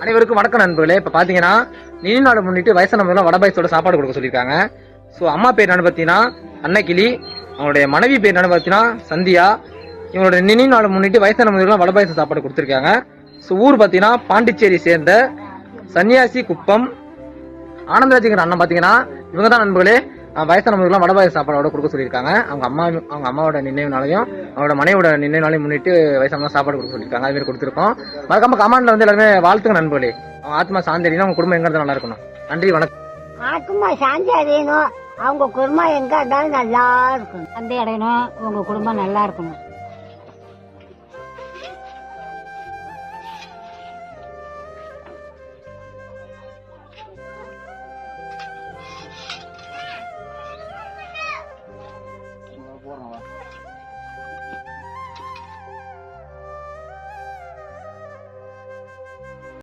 அனைவருக்கும் வணக்கம் நண்பர்களே. இப்ப பாத்தீங்கன்னா நினைவு நாளை முன்னிட்டு வயசானவங்க வடபாயசோட சாப்பாடு கொடுக்க சொல்லியிருக்காங்க. ஸோ அம்மா பேர் என்ன பார்த்தீங்கன்னா அன்னக்கிளி, அவங்களுடைய மனைவி பேர் என்ன பார்த்தீங்கன்னா சந்தியா. இவங்களுடைய நினைவு நாளை முன்னிட்டு வயசானவங்களுக்கு வடபாயசம் சாப்பாடு கொடுத்துருக்காங்க. ஸோ ஊர் பார்த்தீங்கன்னா பாண்டிச்சேரி சேர்ந்த சன்னியாசி குப்பம். ஆனந்தராஜுங்கிற அண்ணன் பார்த்தீங்கன்னா இவங்க தான் நண்பர்களே வயசானவங்களுக்குலாம் வடபாயச சாப்பாடோட கொடுக்க சொல்லியிருக்காங்க. அவங்க அம்மாவோட நினைவுனாலையும் அவங்களோட மனைவியோட நினைவுனாலையும் முன்னிட்டு வயசானவங்க சாப்பாடு கொடுக்க சொல்லியிருக்காங்க. அது மாதிரி கொடுத்துருக்கோம். மறக்காம கமெண்ட்ல வந்து எல்லாருமே வாழ்த்துங்க நண்பர்களே. அவங்க ஆத்மா சாந்தரினா அவங்க குடும்பம் எங்க இருந்தாலும் நல்லா இருக்கணும். நன்றி, வணக்கம். ஆத்மா சாந்தி அடையணும், அவங்க குடும்பம் எங்க இருந்தாலும் நல்லா இருக்கணும். சாந்தி அடையணும், உங்க குடும்பம் நல்லா இருக்கணும்.